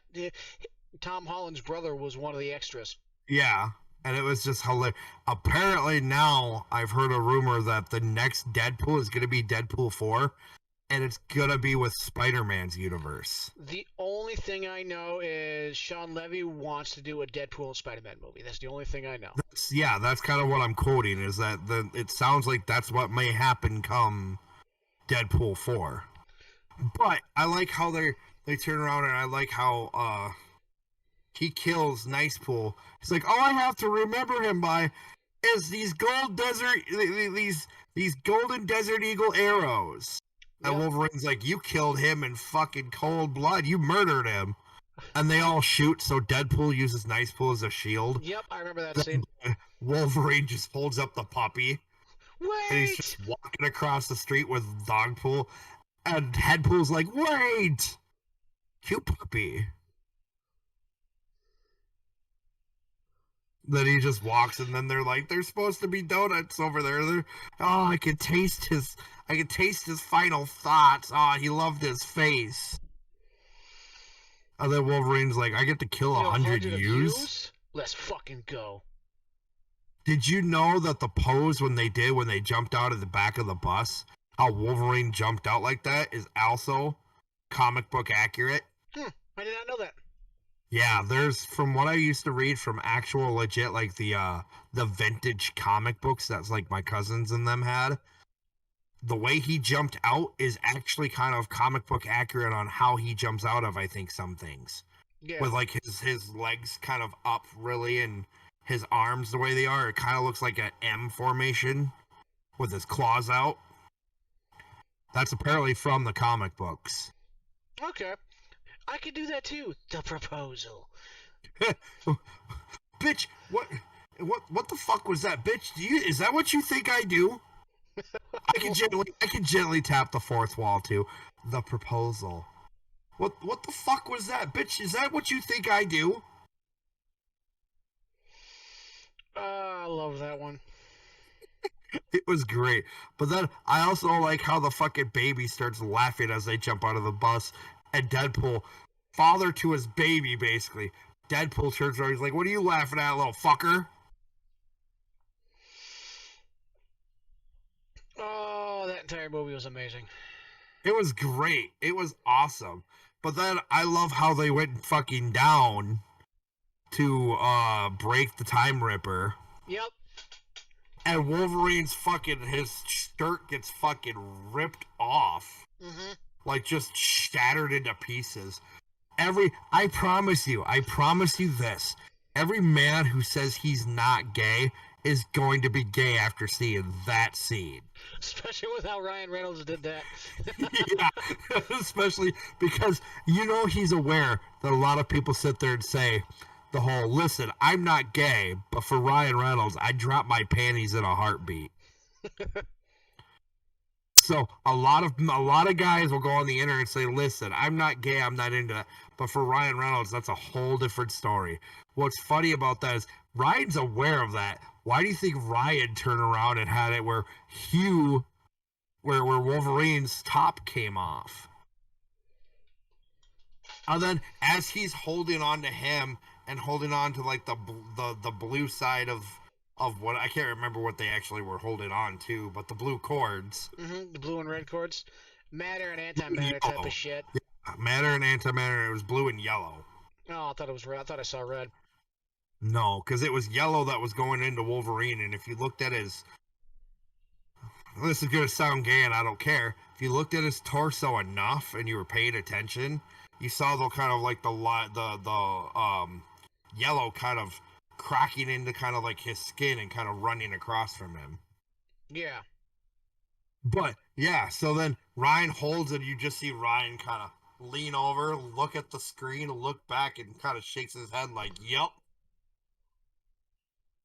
Tom Holland's brother was one of the extras. Yeah. And it was just hilarious. Apparently now I've heard a rumor that the next Deadpool is going to be Deadpool 4, and it's going to be with Spider-Man's universe. The only thing I know is Sean Levy wants to do a Deadpool and Spider-Man movie. That's the only thing I know. That's kind of what I'm quoting, is that it sounds like that's what may happen come Deadpool 4. But I like how they turn around, and I like how he kills Nicepool. He's like, all I have to remember him by is these golden Desert Eagle arrows. Yep. And Wolverine's like, you killed him in fucking cold blood. You murdered him. And they all shoot, so Deadpool uses Nicepool as a shield. Yep, I remember that scene. Wolverine just holds up the puppy. Wait! And he's just walking across the street with Dogpool. And Headpool's like, wait! Cute puppy. Then he just walks, and then they're like, "There's supposed to be donuts over there." I can taste his final thoughts. He loved his face. And then Wolverine's like, "I get to kill 100 ewes? Let's fucking go." Did you know that the pose when they jumped out of the back of the bus, how Wolverine jumped out like that, is also comic book accurate? I did not know that. Yeah, there's, from what I used to read from actual legit, like the vintage comic books that's like my cousins and them had, the way he jumped out is actually kind of comic book accurate on how he jumps out of, I think, some things. Yeah. With like his legs kind of up really and his arms the way they are. It kind of looks like an M formation with his claws out. That's apparently from the comic books. Okay. I could do that too. The proposal. Bitch, what the fuck was that? Bitch, is that what you think I do? I can gently tap the fourth wall too. The proposal. What the fuck was that? Bitch, is that what you think I do? I love that one. It was great. But then I also like how the fucking baby starts laughing as they jump out of the bus. And Deadpool, father to his baby, basically. Deadpool turns around, he's like, "What are you laughing at, little fucker?" Oh, that entire movie was amazing. It was great. It was awesome. But then I love how they went fucking down to break the Time Ripper. Yep. And Wolverine's his shirt gets fucking ripped off. Mm-hmm. Like just shattered into pieces. I promise you this. Every man who says he's not gay is going to be gay after seeing that scene. Especially with how Ryan Reynolds did that. Yeah, especially because he's aware that a lot of people sit there and say the whole, "Listen, I'm not gay, but for Ryan Reynolds, I drop my panties in a heartbeat." So a lot of guys will go on the internet and say, "Listen, I'm not gay, I'm not into that," but for Ryan Reynolds, that's a whole different story. What's funny about that is Ryan's aware of that. Why do you think Ryan turned around and had it where where Wolverine's top came off? And then as he's holding on to him and holding on to like the blue side of what, I can't remember what they actually were holding on to, but the blue cords. Mm-hmm. The blue and red cords. Matter and antimatter type of shit. Yeah, matter and antimatter. It was blue and yellow. Oh, I thought it was red. I thought I saw red. No, because it was yellow that was going into Wolverine, and if you looked at his... This is going to sound gay, and I don't care. If you looked at his torso enough and you were paying attention, you saw the kind of like the yellow kind of cracking into kind of like his skin and kind of running across from him. Yeah. But, yeah, so then Ryan holds it, you just see Ryan kind of lean over, look at the screen, look back, and kind of shakes his head like, "Yep."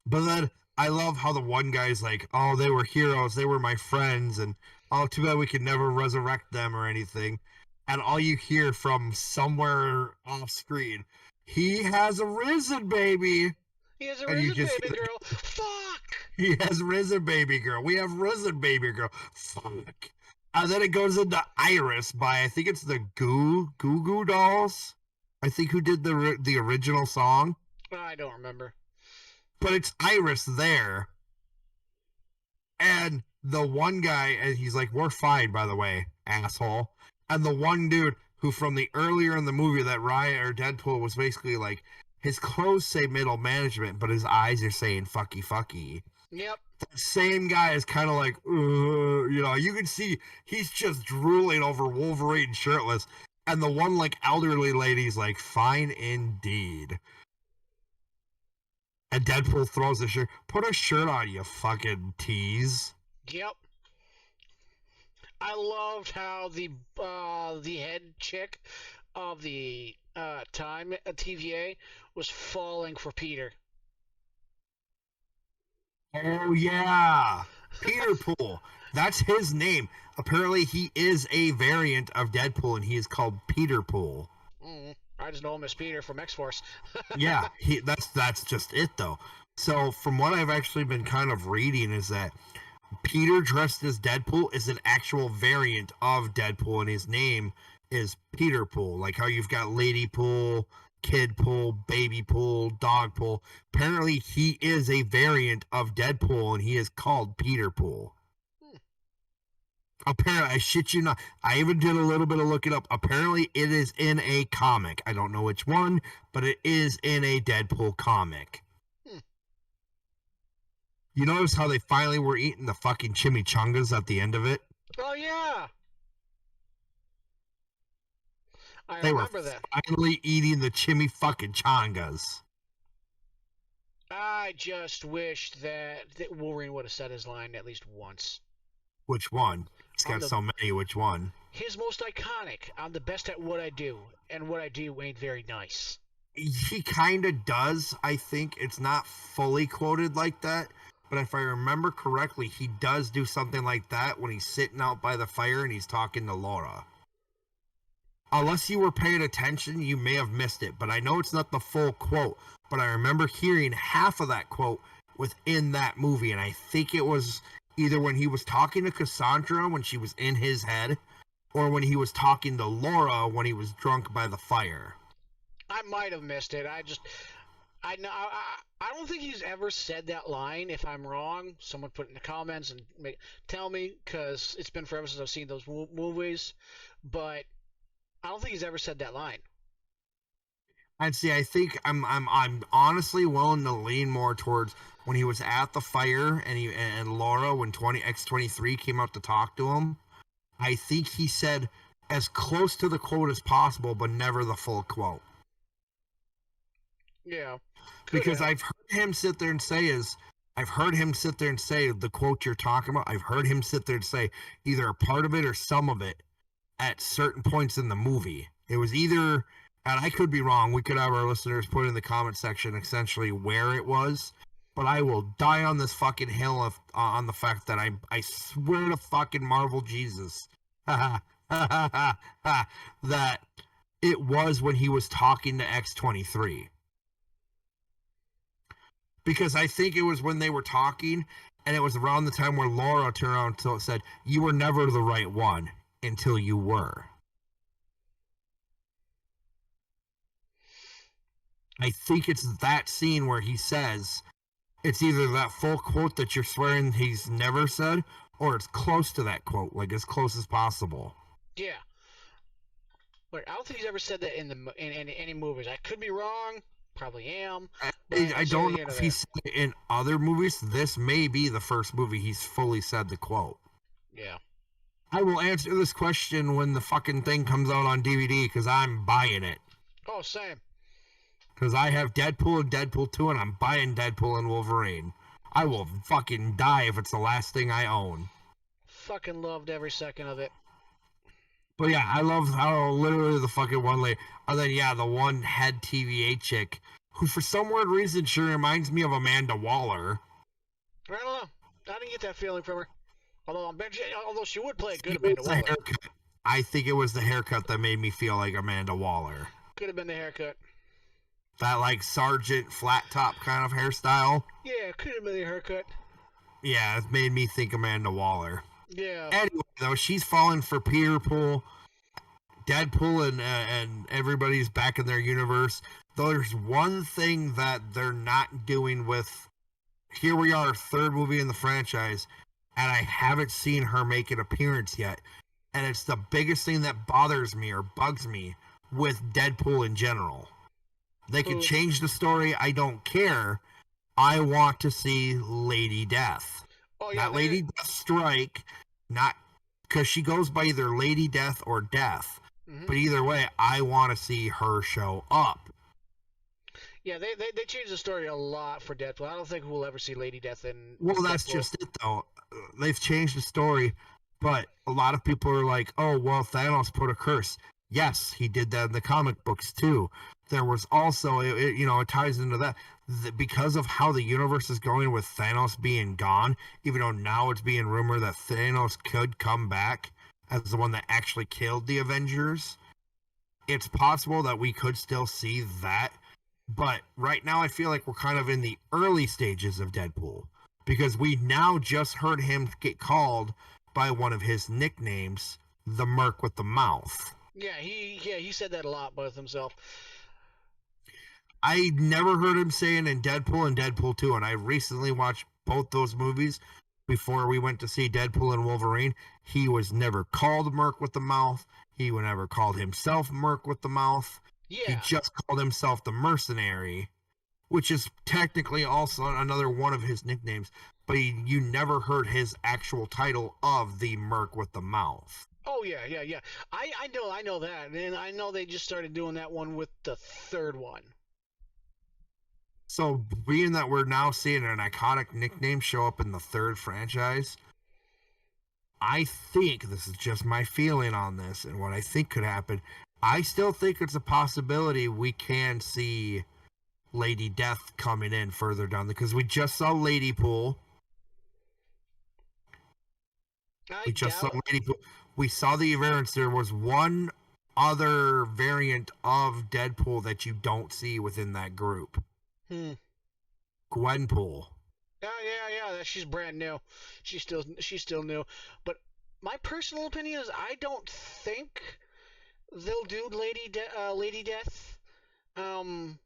But then I love how the one guy's like, "Oh, they were heroes, they were my friends, and oh, too bad we could never resurrect them or anything." And all you hear from somewhere off screen, "He has arisen, baby." He has arisen, baby girl. Fuck! He has risen, baby girl. We have risen, baby girl. Fuck. And then it goes into Iris by, I think it's the Goo Goo Dolls. I think who did the original song. I don't remember. But it's Iris there. And the one guy, and he's like, "We're fine, by the way, asshole." And the one dude who from the earlier in the movie that Ryan or Deadpool was basically like, his clothes say middle management, but his eyes are saying fucky fucky. Yep. The same guy is kind of like, you can see he's just drooling over Wolverine shirtless. And the one like elderly lady's like, "Fine indeed." And Deadpool throws a shirt. "Put a shirt on, you fucking tease." Yep. I loved how the head chick of the Time TVA was falling for Peter. Oh yeah, Peter Pool. That's his name. Apparently, he is a variant of Deadpool, and he is called Peter Pool. I just know him as Peter from X-Force. Yeah, that's just it though. So from what I've actually been kind of reading is that Peter dressed as Deadpool is an actual variant of Deadpool, and his name is Peter Pool. Like how you've got Lady Pool, Kid Pool, Baby Pool, Dog Pool. Apparently he is a variant of Deadpool, and he is called Peter Pool. Apparently, I shit you not. I even did a little bit of looking up. Apparently, it is in a comic. I don't know which one, but it is in a Deadpool comic. You notice how they finally were eating the fucking chimichangas at the end of it? Oh yeah, I They were remember that. finally eating the chimmy fucking changas. I just wish that Wolverine would have said his line at least once. Which one? He's I'm got the so many. Which one? his most iconic. I'm the best at what I do, and what I do ain't very nice. He kind of does. I think it's not fully quoted like that, but if I remember correctly, he does do something like that when he's sitting out by the fire and he's talking to Laura. Unless you were paying attention, you may have missed it, but I know it's not the full quote, but I remember hearing half of that quote within that movie, and I think it was either when he was talking to Cassandra when she was in his head, or when he was talking to Laura when he was drunk by the fire. I might have missed it. I know. I don't think he's ever said that line. If I'm wrong, someone put it in the comments and tell me, because it's been forever since I've seen those movies. But I don't think he's ever said that line. I'd say I think I'm honestly willing to lean more towards when he was at the fire and Laura when X-23 came out to talk to him. I think he said as close to the quote as possible, but never the full quote. Yeah, Because I've heard him sit there and say the quote you're talking about. I've heard him sit there and say either a part of it or some of it at certain points in the movie. It was either, and I could be wrong. We could have our listeners put in the comment section essentially where it was. But I will die on this fucking hill on the fact that I swear to fucking Marvel Jesus that it was when he was talking to X-23. Because I think it was when they were talking, and it was around the time where Laura turned around and said, "You were never the right one until you were." I think it's that scene where he says, it's either that full quote that you're swearing he's never said, or it's close to that quote, like as close as possible. Yeah. But I don't think he's ever said that in any movies. I could be wrong. Probably am. I don't know if he said it in other movies. This may be the first movie he's fully said the quote. Yeah. I will answer this question when the fucking thing comes out on DVD because I'm buying it. Oh, same. Because I have Deadpool and Deadpool 2, and I'm buying Deadpool and Wolverine. I will fucking die if it's the last thing I own. Fucking loved every second of it. But yeah, I love how literally the fucking one lady, and then yeah, the one head TVA chick, who for some weird reason she reminds me of Amanda Waller. I don't know. I didn't get that feeling from her. Although she would play a good Amanda Waller. I think it was the haircut that made me feel like Amanda Waller. Could have been the haircut. That like sergeant flat top kind of hairstyle. Yeah, could have been the haircut. Yeah, it made me think Amanda Waller. Yeah. Anyway, though, she's falling for Peter Pool, Deadpool, and everybody's back in their universe. Though there's one thing that they're not doing with. Here we are, third movie in the franchise, and I haven't seen her make an appearance yet. And it's the biggest thing that bothers me or bugs me with Deadpool in general. They can change the story. I don't care. I want to see Lady Death. Oh, yeah, not Lady Deathstrike. Not because she goes by either Lady Death or Death. Mm-hmm. But either way, I want to see her show up. Yeah, they changed the story a lot for Deadpool. I don't think we'll ever see Lady Death in. Well, that's Deadpool. Just it, though. They've changed the story, but a lot of people are like, "Oh, well, Thanos put a curse." Yes, he did that in the comic books too. There was also, it ties into that because of how the universe is going with Thanos being gone. Even though now it's being rumored that Thanos could come back as the one that actually killed the Avengers, it's possible that we could still see that. But right now, I feel like we're kind of in the early stages of Deadpool because we now just heard him get called by one of his nicknames, the Merc with the Mouth. Yeah, he said that a lot about himself. I never heard him saying in Deadpool and Deadpool 2, and I recently watched both those movies before we went to see Deadpool and Wolverine. He was never called Merc with the Mouth. He never called himself Merc with the Mouth. Yeah. He just called himself the Mercenary, which is technically also another one of his nicknames. but you never heard his actual title of the Merc with the mouth. Oh yeah. I know that, and I know they just started doing that one with the third one. So, being that we're now seeing an iconic nickname show up in the third franchise, I think this is just my feeling on this and what I think could happen. I still think it's a possibility we can see Lady Death coming in further down because we just saw Lady Pool. I We just saw doubt. Lady Pool. We saw the variants. There was one other variant of Deadpool that you don't see within that group. Hmm. Gwenpool. Yeah. That she's brand new. She's still new. But my personal opinion is I don't think they'll do Lady Death. Um,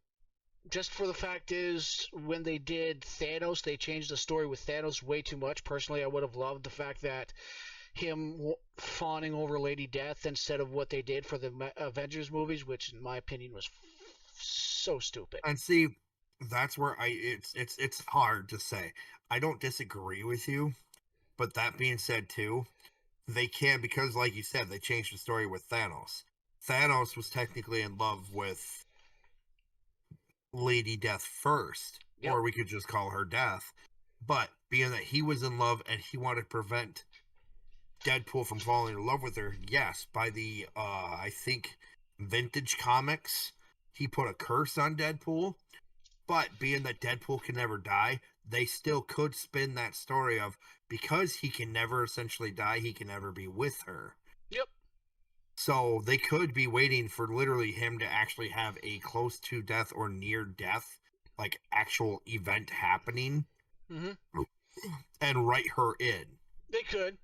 just for the fact is when they did Thanos, they changed the story with Thanos way too much. Personally, I would have loved the fact that him fawning over Lady Death instead of what they did for the Avengers movies, which in my opinion was so stupid. And see, that's where it's hard to say. I don't disagree with you, but that being said too, they can because like you said, they changed the story with Thanos. Thanos was technically in love with Lady Death first, Yep. or we could just call her Death. But being that he was in love and he wanted to prevent Deadpool from falling in love with her, yes, by the I think Vintage Comics, he put a curse on Deadpool. But being that Deadpool can never die, they still could spin that story of because he can never essentially die, he can never be with her. Yep. So they could be waiting for literally him to actually have a close to death or near death, like actual event happening, Hmm. and write her in. They could.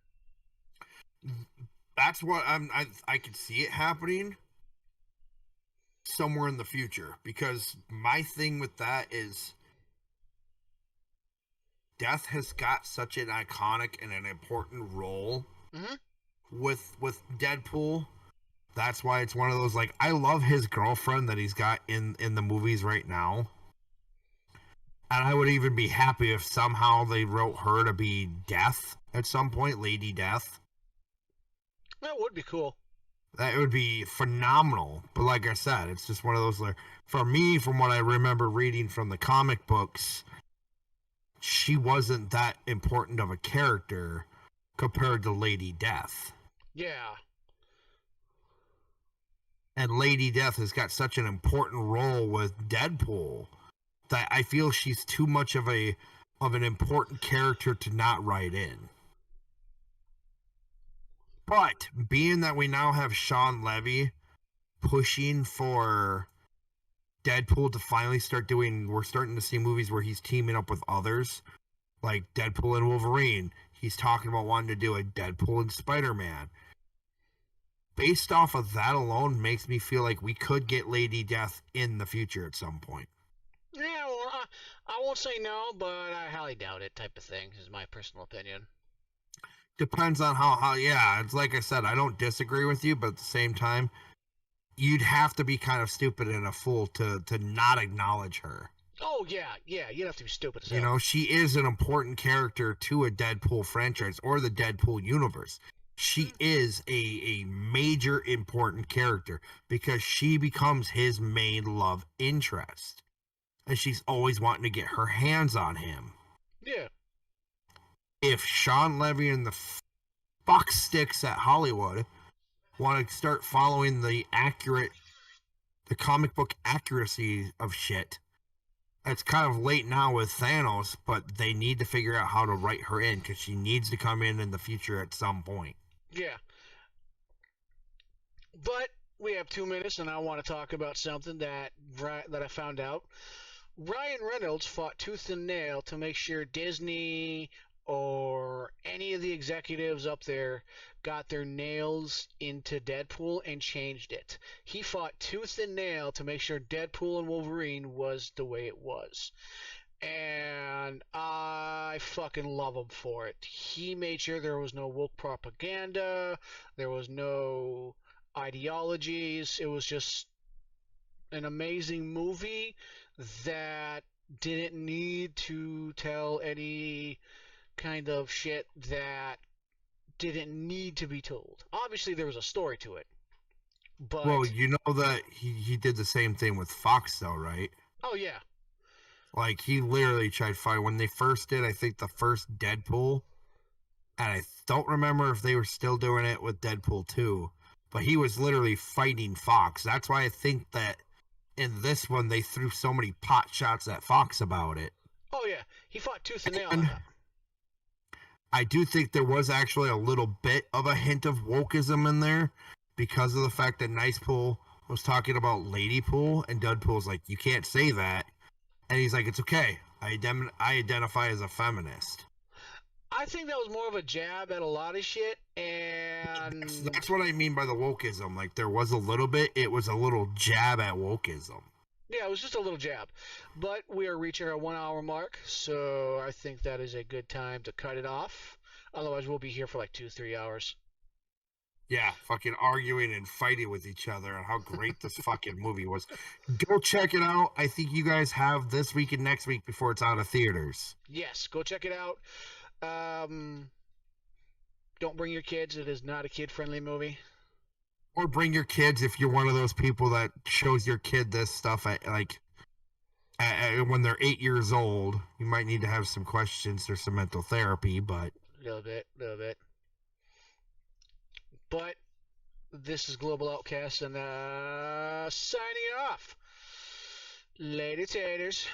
That's what I could see it happening somewhere in the future because my thing with that is Death has got such an iconic and an important role Hmm. with Deadpool. That's why it's one of those like I love his girlfriend that he's got in the movies right now. And I would even be happy if somehow they wrote her to be Death at some point, Lady Death. That would be cool. That would be phenomenal. But like I said, it's just one of those like for me, from what I remember reading from the comic books, she wasn't that important of a character compared to Lady Death. Yeah. And Lady Death has got such an important role with Deadpool that I feel she's too much of an important character to not write in. But being that we now have Sean Levy pushing for Deadpool to finally start doing, we're starting to see movies where he's teaming up with others, like Deadpool and Wolverine. He's talking about wanting to do a Deadpool and Spider-Man. Based off of that alone makes me feel like we could get Lady Death in the future at some point. Yeah, well, I won't say no, but I highly doubt it type of thing is my personal opinion. Depends on how yeah, it's like I said, I don't disagree with you, but at the same time, you'd have to be kind of stupid and a fool to not acknowledge her. Oh, yeah, you'd have to be stupid as You hell. know, she is an important character to a Deadpool franchise or the Deadpool universe. She is a major important character because she becomes his main love interest. And she's always wanting to get her hands on him. Yeah. If Sean Levy and the fuck sticks at Hollywood want to start following the comic book accuracy of shit, it's kind of late now with Thanos, but they need to figure out how to write her in because she needs to come in the future at some point. Yeah. But we have 2 minutes, and I want to talk about something that I found out. Ryan Reynolds fought tooth and nail to make sure Disney or any of the executives up there got their nails into Deadpool and changed it. He fought tooth and nail to make sure Deadpool and Wolverine was the way it was. And I fucking love him for it. He made sure there was no woke propaganda, there was no ideologies. It was just an amazing movie that didn't need to tell any kind of shit that didn't need to be told. Obviously, there was a story to it, Well, but you know that he did the same thing with Fox, though, right? oh yeah, Like he literally tried fighting when they first did. I think the first Deadpool, and I don't remember if they were still doing it with Deadpool 2, but he was literally fighting Fox. That's why I think that in this one they threw so many pot shots at Fox about it. oh yeah, he fought tooth and nail. And I do think there was actually a little bit of a hint of wokeism in there because of the fact that Nicepool was talking about Ladypool, and Deadpool's like, you can't say that. And he's like, it's okay. I identify as a feminist. I think that was more of a jab at a lot of shit, and That's what I mean by the wokeism. Like, there was a little bit, it was a little jab at wokeism. yeah, it was just a little jab. But we are reaching our 1 hour mark, so I think that is a good time to cut it off. Otherwise, we'll be here for like 2, 3 hours. Yeah, fucking arguing and fighting with each other and how great this fucking movie was. Go check it out. I think you guys have this week and next week before it's out of theaters. Yes, go check it out. Don't bring your kids. It is not a kid-friendly movie. Or bring your kids if you're one of those people that shows your kid this stuff at when they're 8 years old. You might need to have some questions or some mental therapy, but A little bit. But this is Global Outcast and signing off. Lady Taters.